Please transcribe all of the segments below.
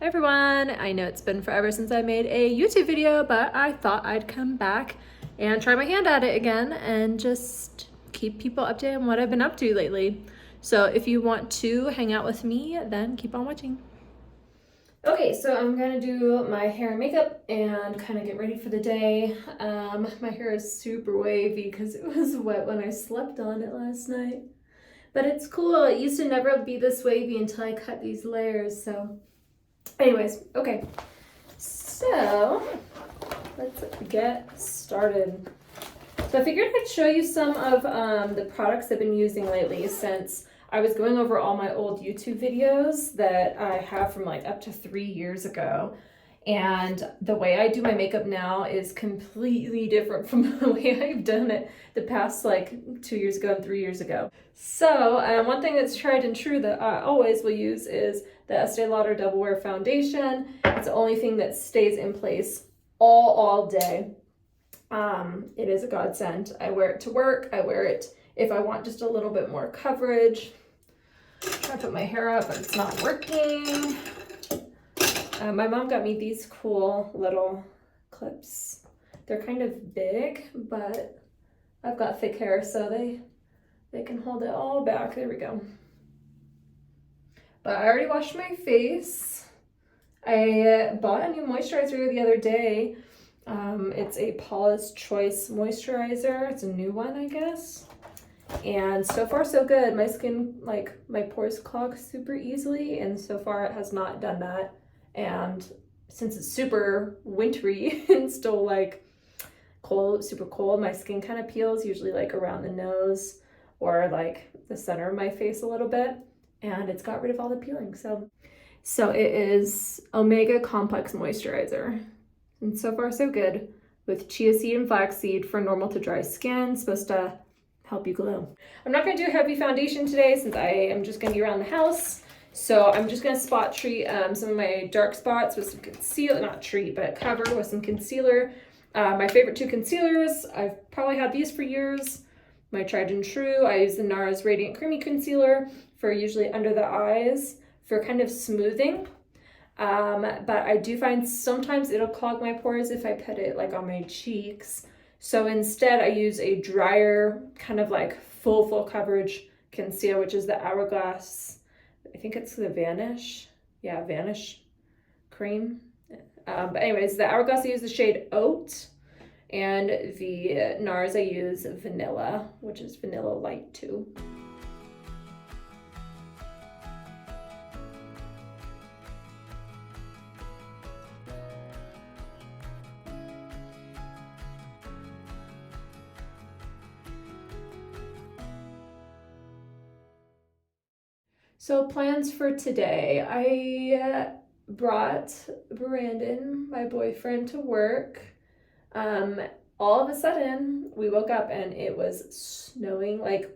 Hi everyone! I know it's been forever since I made a YouTube video, but I thought I'd come back and try my hand at it again and just keep people updated on what I've been up to lately. So if you want to hang out with me, then keep on watching. Okay, so I'm gonna do my hair and makeup and kind of get ready for the day. My hair is super wavy because it was wet when I slept on it last night. But it's cool. It used to never be this wavy until I cut these layers, so anyways, okay, so let's get started. So I figured I'd show you some of the products I've been using lately, since I was going over all my old YouTube videos that I have from like up to 3 years ago. And the way I do my makeup now is completely different from the way I've done it the past like 2 years ago and 3 years ago. So one thing that's tried and true that I always will use is the Estée Lauder Double Wear Foundation. It's the only thing that stays in place all day. It is a godsend. I wear it to work. I wear it if I want just a little bit more coverage. I'm trying to put my hair up, but it's not working. My mom got me these cool little clips. They're kind of big, but I've got thick hair, so they can hold it all back. There we go. But I already washed my face. I bought a new moisturizer the other day. It's a Paulaschoice moisturizer. It's a new one, I guess. And so far so good. My skin, like my pores clog super easily, and so far it has not done that. And since it's super wintry and still like cold, super cold, my skin kind of peels, usually like around the nose or like the center of my face a little bit. And it's got rid of all the peeling. So it is Omega Complex Moisturizer. And so far so good, with chia seed and flaxseed for normal to dry skin. It's supposed to help you glow. I'm not gonna do a heavy foundation today since I am just gonna be around the house. So I'm just gonna spot treat some of my dark spots with some concealer, not treat, but cover with some concealer. My favorite two concealers, I've probably had these for years. My tried and true, I use the NARS Radiant Creamy Concealer for usually under the eyes for kind of smoothing. But I do find sometimes it'll clog my pores if I put it like on my cheeks. So instead I use a drier, kind of like full coverage concealer, which is the Hourglass. I think it's the Vanish. Yeah, Vanish cream. But anyways, the Hourglass I use the shade Oat, and the NARS I use Vanilla, which is Vanilla Light 2. So plans for today. I brought Brandon, my boyfriend, to work. All of a sudden we woke up and it was snowing, like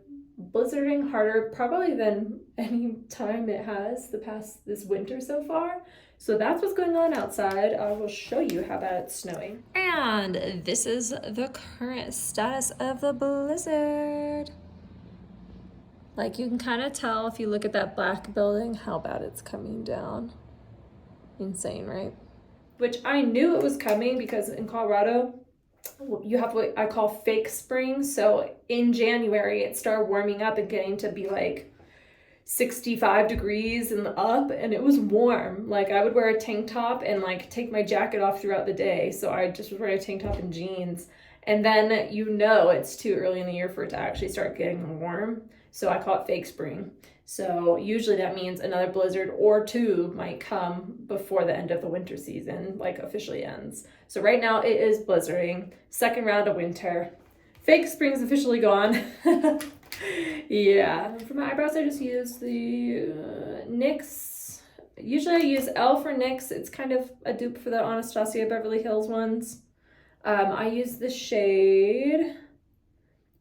blizzarding harder probably than any time it has this winter so far. So that's what's going on outside. I will show you how bad it's snowing. And this is the current status of the blizzard. Like, you can kind of tell if you look at that black building how bad it's coming down. Insane, right? Which I knew it was coming because in Colorado, you have what I call fake spring. So in January, it started warming up and getting to be like 65 degrees and up, and it was warm. Like, I would wear a tank top and like take my jacket off throughout the day. So I just was wearing a tank top and jeans. And then you know it's too early in the year for it to actually start getting warm. So I call it fake spring. So usually that means another blizzard or two might come before the end of the winter season, like officially ends. So right now it is blizzarding, second round of winter. Fake spring's officially gone. Yeah, for my eyebrows I just use the NYX. Usually I use L for NYX. It's kind of a dupe for the Anastasia Beverly Hills ones. I use the shade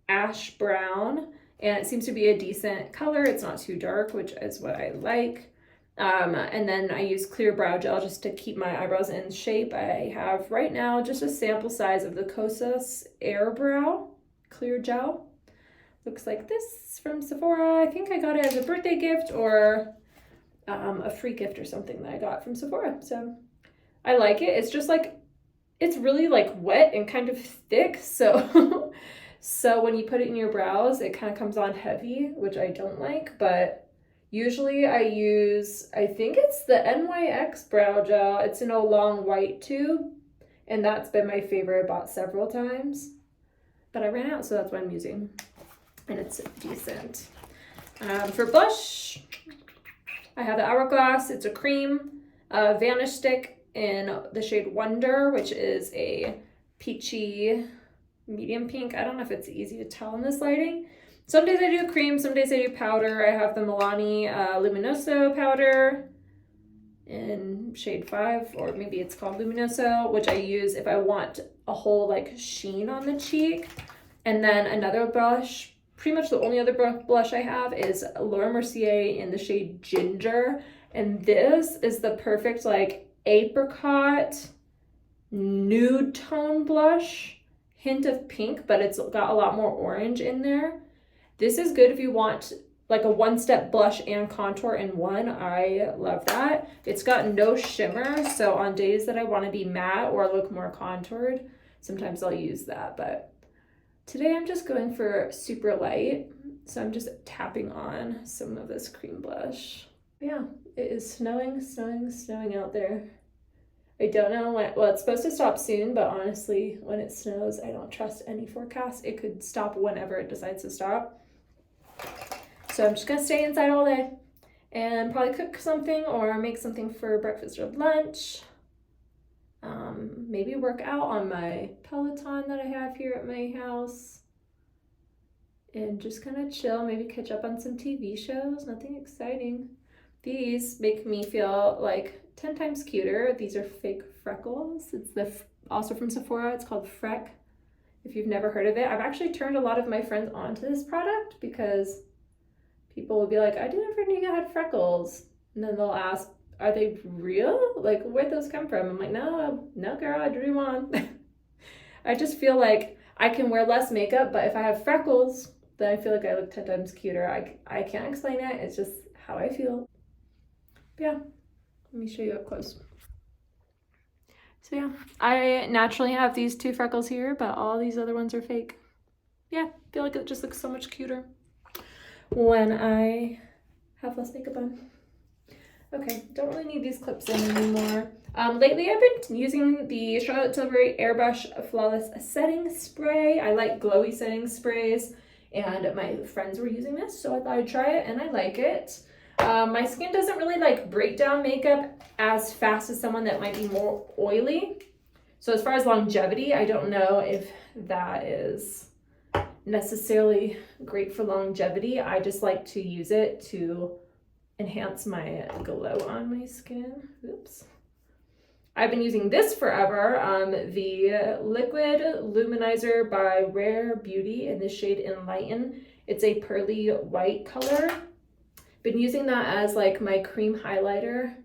Ash Brown, and it seems to be a decent color. It's not too dark, which is what I like. And then I use clear brow gel just to keep my eyebrows in shape. I have right now just a sample size of the Kosas Brow Clear Gel. Looks like this from Sephora. I think I got it as a birthday gift, or a free gift or something that I got from Sephora. So I like it. It's just like, it's really like wet and kind of thick. So, so when you put it in your brows, it kind of comes on heavy, which I don't like, but usually I use, I think it's the NYX Brow Gel. It's in a long white tube, and that's been my favorite. I bought several times, but I ran out, so that's what I'm using, and it's decent. For blush, I have the Hourglass. It's a cream, Vanish Stick in the shade Wonder, which is a peachy medium pink. I don't know if it's easy to tell in this lighting. Some days I do cream, some days I do powder. I have the Milani Luminoso powder in shade 5, or maybe it's called Luminoso, which I use if I want a whole like sheen on the cheek. And then another blush, pretty much the only other blush I have is Laura Mercier in the shade Ginger. And this is the perfect like apricot nude tone blush, hint of pink, but it's got a lot more orange in there. This is good if you want like a one-step blush and contour in one. I love that. It's got no shimmer, so on days that I want to be matte or look more contoured, sometimes I'll use that. But today I'm just going for super light, so I'm just tapping on some of this cream blush. Yeah, it is snowing out there. I don't know when, well, it's supposed to stop soon, but honestly, when it snows, I don't trust any forecast. It could stop whenever it decides to stop. So I'm just gonna stay inside all day and probably cook something or make something for breakfast or lunch. Maybe work out on my Peloton that I have here at my house. And just kind of chill, maybe catch up on some TV shows, nothing exciting. These make me feel like 10 times cuter. These are fake freckles. It's also from Sephora. It's called Freck. If you've never heard of it, I've actually turned a lot of my friends onto this product because people will be like, I didn't ever knew you had freckles. And then they'll ask, are they real? Like, where'd those come from? I'm like, no girl, I drew them on. I just feel like I can wear less makeup, but if I have freckles, then I feel like I look 10 times cuter. I can't explain it. It's just how I feel. But yeah, let me show you up close. So yeah, I naturally have these 2 freckles here, but all these other ones are fake. Yeah, I feel like it just looks so much cuter when I have less makeup on. Okay, don't really need these clips in anymore. Lately I've been using the Charlotte Tilbury Airbrush Flawless Setting Spray. I like glowy setting sprays, and my friends were using this, so I thought I'd try it, and I like it. My skin doesn't really like break down makeup as fast as someone that might be more oily. So as far as longevity, I don't know if that is necessarily great for longevity. I just like to use it to enhance my glow on my skin. Oops. I've been using this forever, the Liquid Luminizer by Rare Beauty in the shade Enlighten. It's a pearly white color. Been using that as like my cream highlighter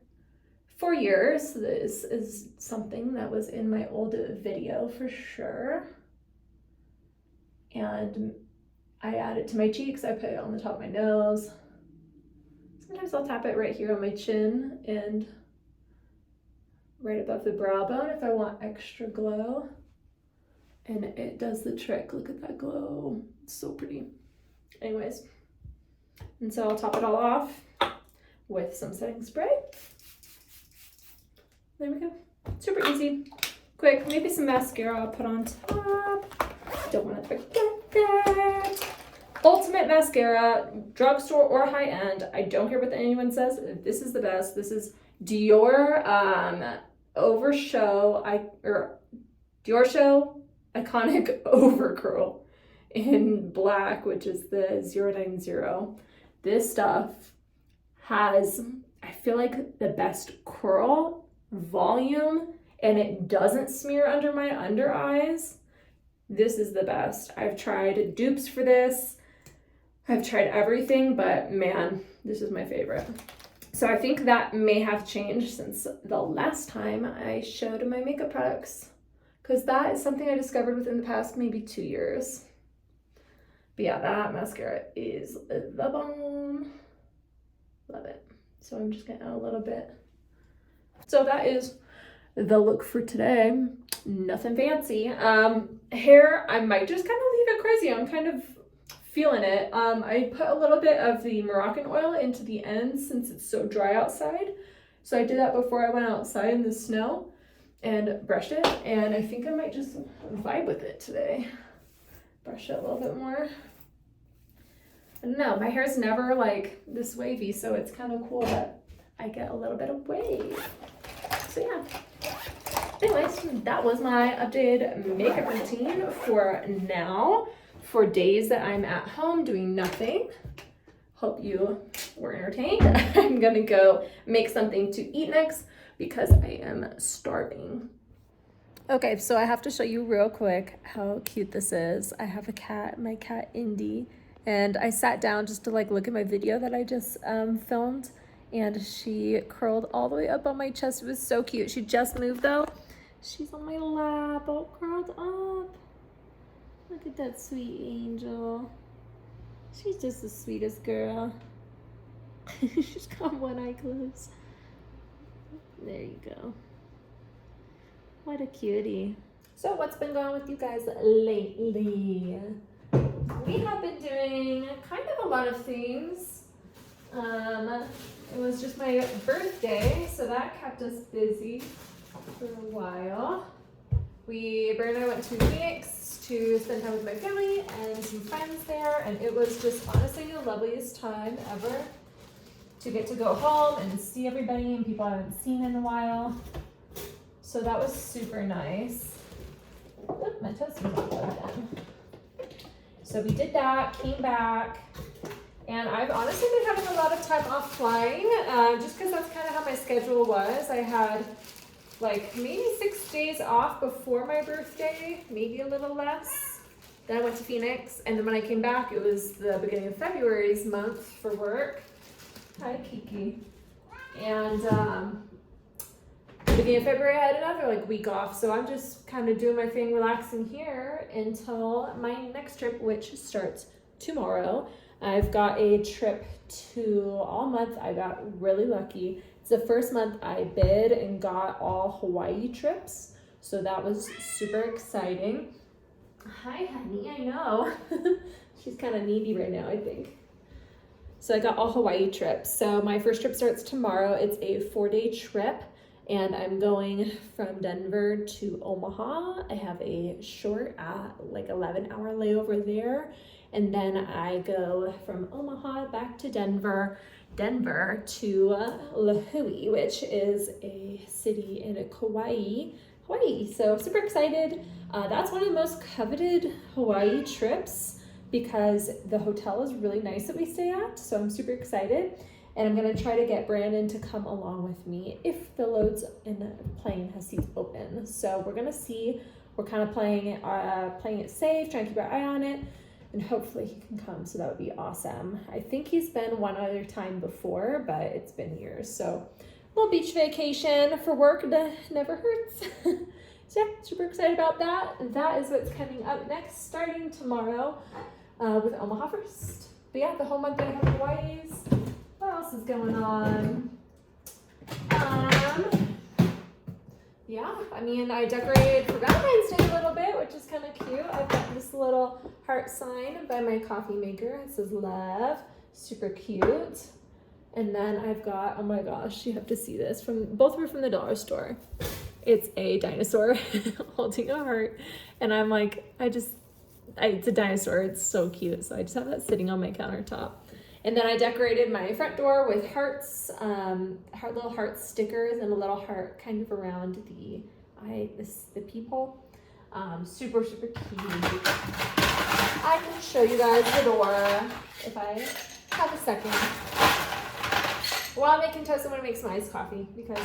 for years. This is something that was in my old video for sure. And I add it to my cheeks. I put it on the top of my nose. Sometimes I'll tap it right here on my chin and right above the brow bone if I want extra glow. And it does the trick. Look at that glow. It's so pretty. Anyways, and so I'll top it all off with some setting spray. There we go. Super easy, quick. Maybe some mascara I'll put on top. Don't want to forget that. Ultimate mascara, drugstore or high end. I don't care what anyone says. This is the best. This is Dior Dior Show Iconic Overcurl in black, which is the 090. This stuff has, I feel like, the best curl, volume, and it doesn't smear under my under eyes. This is the best. I've tried dupes for this. I've tried everything, but man, this is my favorite. So I think that may have changed since the last time I showed my makeup products, because that is something I discovered within the past maybe 2 years. But yeah, that mascara is the bomb. Love it. So I'm just gonna add a little bit. So that is the look for today. Nothing fancy. Hair, I might just kind of leave it crazy. I'm kind of feeling it. I put a little bit of the Moroccan oil into the ends since it's so dry outside. So I did that before I went outside in the snow and brushed it. And I think I might just vibe with it today. Brush it a little bit more. I don't know, my hair's never like this wavy, so it's kind of cool that I get a little bit of wave. So yeah. Anyways, that was my updated makeup routine for now. For days that I'm at home doing nothing. Hope you were entertained. I'm gonna go make something to eat next because I am starving. Okay, so I have to show you real quick how cute this is. I have a cat, my cat Indy, and I sat down just to like look at my video that I just filmed, and she curled all the way up on my chest. It was so cute. She just moved though. She's on my lap, all curled up. Look at that sweet angel. She's just the sweetest girl. She's got one eye closed. There you go. What a cutie. So what's been going on with you guys lately? We have been doing kind of a lot of things. It was just my birthday, so that kept us busy for a while. Bert and I went to NYX to spend time with my family and some friends there, and it was just honestly the loveliest time ever to get to go home and see everybody and people I haven't seen in a while. So that was super nice. Oh, my toast was not plugged in. So we did that, came back, and I've honestly been having a lot of time off flying, just because that's kind of how my schedule was. I had like maybe 6 days off before my birthday, maybe a little less. Then I went to Phoenix, and then when I came back, it was the beginning of February's month for work. Hi, Kiki. And the beginning of February, I had another like week off, so I'm just kind of doing my thing, relaxing here until my next trip, which starts tomorrow. I've got a trip to all month. I got really lucky. It's the first month I bid and got all Hawaii trips, so that was super exciting. Hi, honey, I know. She's kind of needy right now, I think. So I got all Hawaii trips. So my first trip starts tomorrow. It's a 4-day trip, and I'm going from Denver to Omaha. I have a short, like 11-hour layover there, and then I go from Omaha back to Denver to Lahui, which is a city in Kauai, Hawaii. So super excited. That's one of the most coveted Hawaii trips because the hotel is really nice that we stay at. So I'm super excited. And I'm gonna try to get Brandon to come along with me if the loads in the plane has seats open. So we're gonna see. We're kind of playing it safe, trying to keep our eye on it. And hopefully he can come, so that would be awesome. I think he's been one other time before, but it's been years. So a little beach vacation for work never hurts. So yeah, super excited about that. And that is what's coming up next, starting tomorrow with Omaha first. But yeah, the whole month I have Hawaii's. What else is going on? Yeah, I mean, I decorated for Valentine's Day a little bit, which is kind of cute. I've got this little heart sign by my coffee maker. It says love, super cute. And then I've got, oh my gosh, you have to see this. Both were from the dollar store. It's a dinosaur holding a heart. And I'm like, it's a dinosaur. It's so cute. So I just have that sitting on my countertop. And then I decorated my front door with hearts, little heart stickers, and a little heart kind of around the peephole. Super, super cute. I can show you guys the door if I have a second. While I'm making toast, I'm gonna make some iced coffee because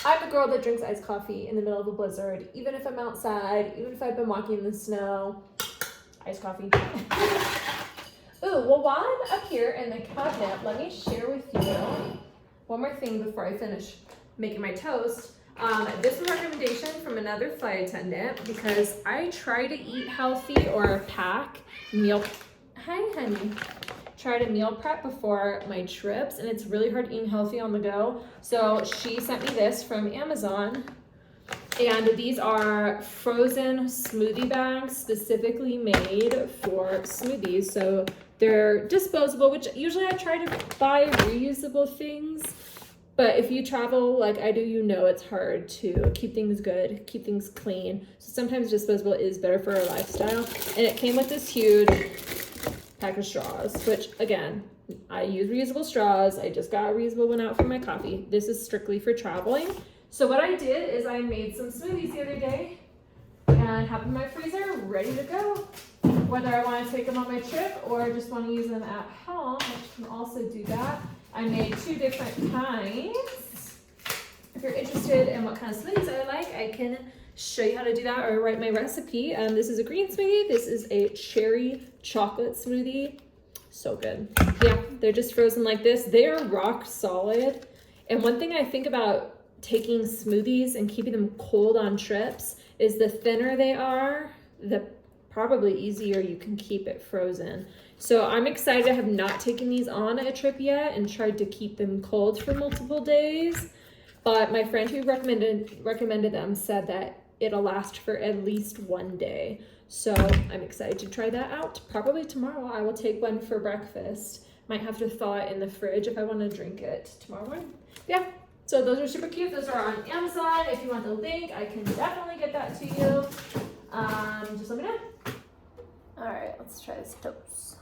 I'm a girl that drinks iced coffee in the middle of a blizzard, even if I'm outside, even if I've been walking in the snow. Iced coffee. Ooh, well, while I'm up here in the cabinet, let me share with you one more thing before I finish making my toast. This was a recommendation from another flight attendant because I try to eat healthy or pack meal. Hi, honey. try to meal prep before my trips, and it's really hard eating healthy on the go. So she sent me this from Amazon, and these are frozen smoothie bags specifically made for smoothies. So they're disposable, which usually I try to buy reusable things. But if you travel like I do, you know it's hard to keep things good, keep things clean. So sometimes disposable is better for our lifestyle. And it came with this huge pack of straws, which again, I use reusable straws. I just got a reusable one out for my coffee. This is strictly for traveling. So what I did is I made some smoothies the other day and have them in my freezer ready to go. Whether I want to take them on my trip or just want to use them at home, I can also do that. I made 2 different kinds. If you're interested in what kind of smoothies I like, I can show you how to do that or write my recipe. This is a green smoothie. This is a cherry chocolate smoothie. So good. Yeah, they're just frozen like this. They are rock solid. And one thing I think about taking smoothies and keeping them cold on trips is the thinner they are, the probably easier you can keep it frozen. So I'm excited. I have not taken these on a trip yet and tried to keep them cold for multiple days. But my friend who recommended them said that it'll last for at least 1 day. So I'm excited to try that out. Probably tomorrow I will take one for breakfast. Might have to thaw it in the fridge if I want to drink it tomorrow morning. Yeah, so those are super cute. Those are on Amazon. If you want the link, I can definitely get that to you. Just let me know. All right, let's try this toast.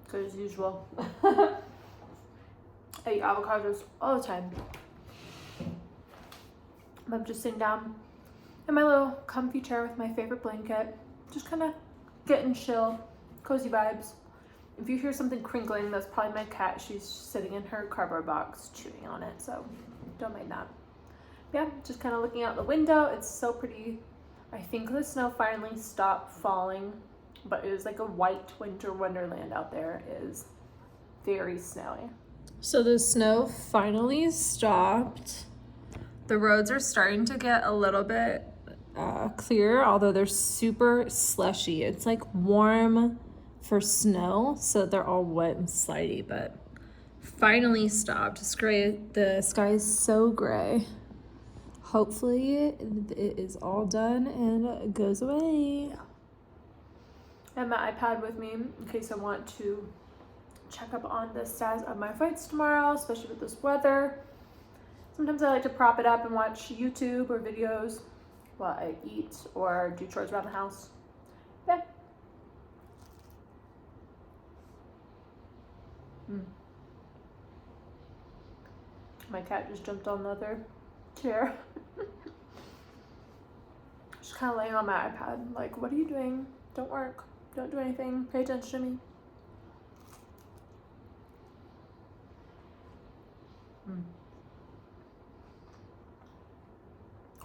Good as usual. I eat avocados all the time. I'm just sitting down in my little comfy chair with my favorite blanket, just kind of getting chill, cozy vibes. If you hear something crinkling, that's probably my cat. She's sitting in her cardboard box chewing on it, so don't mind that. Yeah, just kind of looking out the window. It's so pretty. I think the snow finally stopped falling, but it was like a white winter wonderland out there. It is very snowy. So the snow finally stopped. The roads are starting to get a little bit clearer, although they're super slushy. It's like warm for snow, so they're all wet and slidey, but finally stopped. It's gray. The sky is so gray. Hopefully it is all done and goes away. I have my iPad with me in case I want to check up on the status of my flights tomorrow, especially with this weather. Sometimes I like to prop it up and watch YouTube or videos while I eat or do chores around the house. Yeah. My cat just jumped on the other chair. Just kind of laying on my iPad, like, what are you doing? Don't work. Don't do anything. Pay attention to me.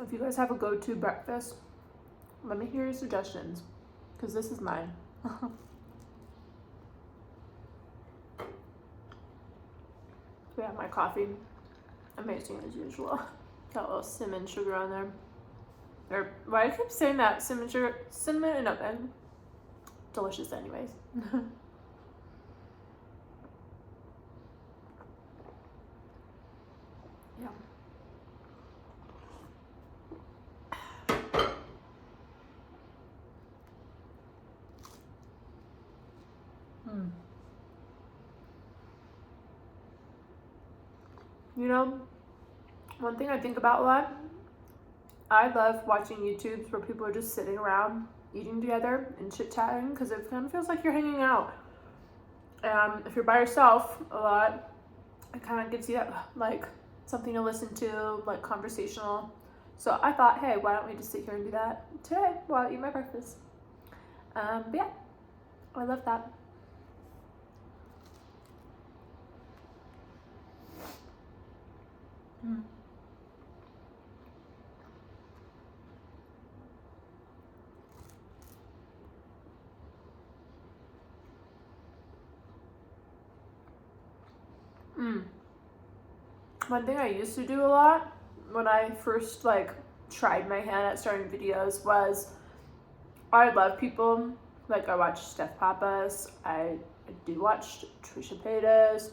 If you guys have a go-to breakfast, let me hear your suggestions, because this is mine. Yeah, my coffee, amazing as usual. Got a little cinnamon sugar on there. Or why I keep saying that, cinnamon sugar, cinnamon and nutmeg. Delicious anyways. Yeah. You know, one thing I think about a lot, I love watching YouTubes where people are just sitting around eating together and chit-chatting, because it kind of feels like you're hanging out. If you're by yourself a lot, it kind of gives you that, like, something to listen to, like conversational. So I thought, hey, why don't we just sit here and do that today while I eat my breakfast? But yeah, I love that. One thing I used to do a lot when I first like tried my hand at starting videos was I love people. Like I watch Steph Pappas, I do watch Trisha Paytas,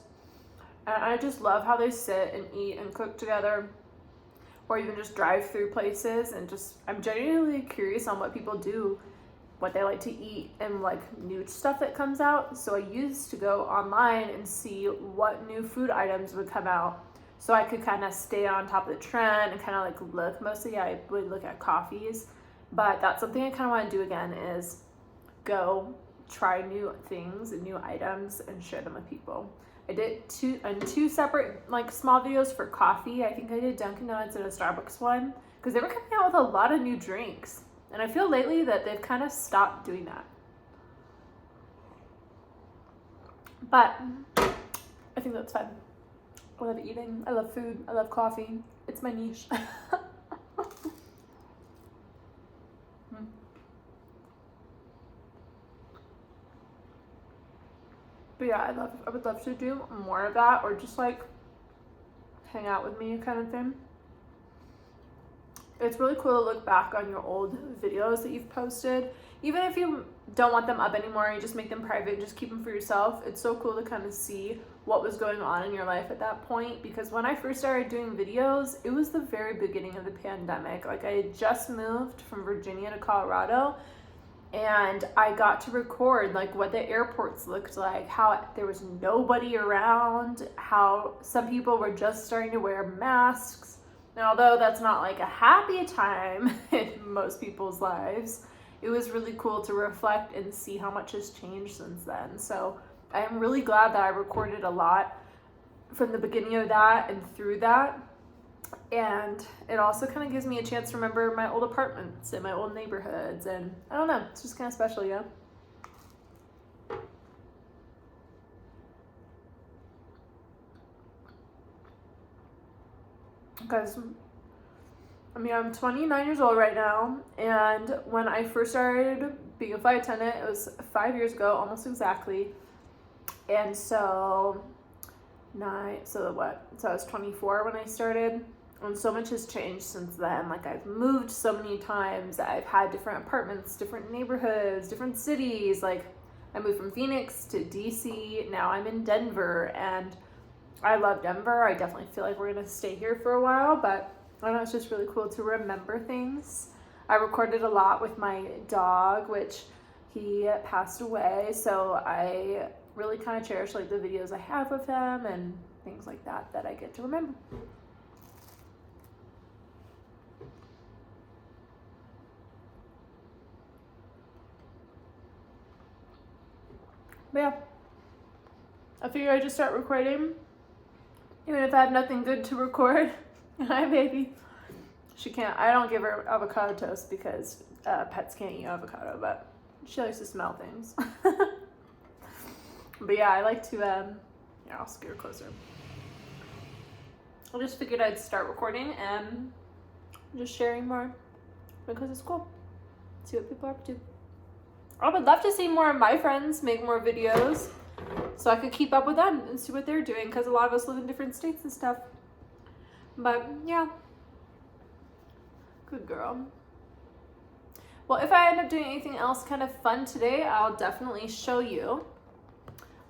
and I just love how they sit and eat and cook together, or even just drive through places, and just I'm genuinely curious on what people do, what they like to eat, and like new stuff that comes out. So I used to go online and see what new food items would come out so I could kind of stay on top of the trend and kind of like look. Mostly I would look at coffees, but that's something I kind of want to do again, is go try new things and new items and share them with people. I did two separate like small videos for coffee. I think I did Dunkin' Donuts and a Starbucks one because they were coming out with a lot of new drinks, and I feel lately that they've kind of stopped doing that. But I think that's fun. I love eating, I love food, I love coffee. It's my niche. But yeah, I would love to do more of that, or just like hang out with me kind of thing. It's really cool to look back on your old videos that you've posted. Even if you don't want them up anymore, you just make them private and just keep them for yourself. It's so cool to kind of see what was going on in your life at that point. Because when I first started doing videos, it was the very beginning of the pandemic. Like I had just moved from Virginia to Colorado, and I got to record like what the airports looked like, how there was nobody around, how some people were just starting to wear masks. And although that's not like a happy time in most people's lives, it was really cool to reflect and see how much has changed since then. So I am really glad that I recorded a lot from the beginning of that and through that. And it also kind of gives me a chance to remember my old apartments and my old neighborhoods, and I don't know, it's just kind of special, yeah. Because I mean, I'm 29 years old right now, and when I first started being a flight attendant, it was 5 years ago, almost exactly. And so I was 24 when I started. And so much has changed since then. Like I've moved so many times. I've had different apartments, different neighborhoods, different cities. Like I moved from Phoenix to DC. Now I'm in Denver, and I love Denver. I definitely feel like we're gonna stay here for a while, but I don't know, it's just really cool to remember things. I recorded a lot with my dog, which he passed away. So I really kind of cherish like the videos I have with him and things like that I get to remember. But yeah, I figured I'd just start recording, even if I have nothing good to record. Hi, baby. She can't, I don't give her avocado toast because pets can't eat avocado, but she likes to smell things. But yeah, I like to, yeah, I'll scoot her closer. I just figured I'd start recording and just sharing more because it's cool. See what people are up to. I would love to see more of my friends make more videos so I could keep up with them and see what they're doing, because a lot of us live in different states and stuff. But yeah, good girl. Well, if I end up doing anything else kind of fun today, I'll definitely show you.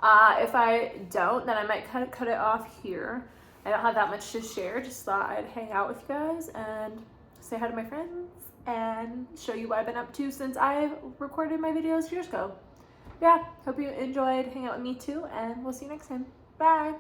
If I don't, then I might kind of cut it off here. I don't have that much to share. Just thought I'd hang out with you guys and say hi to my friends and show you what I've been up to since I recorded my videos years ago. Yeah, hope you enjoyed hanging out with me too, and we'll see you next time. Bye!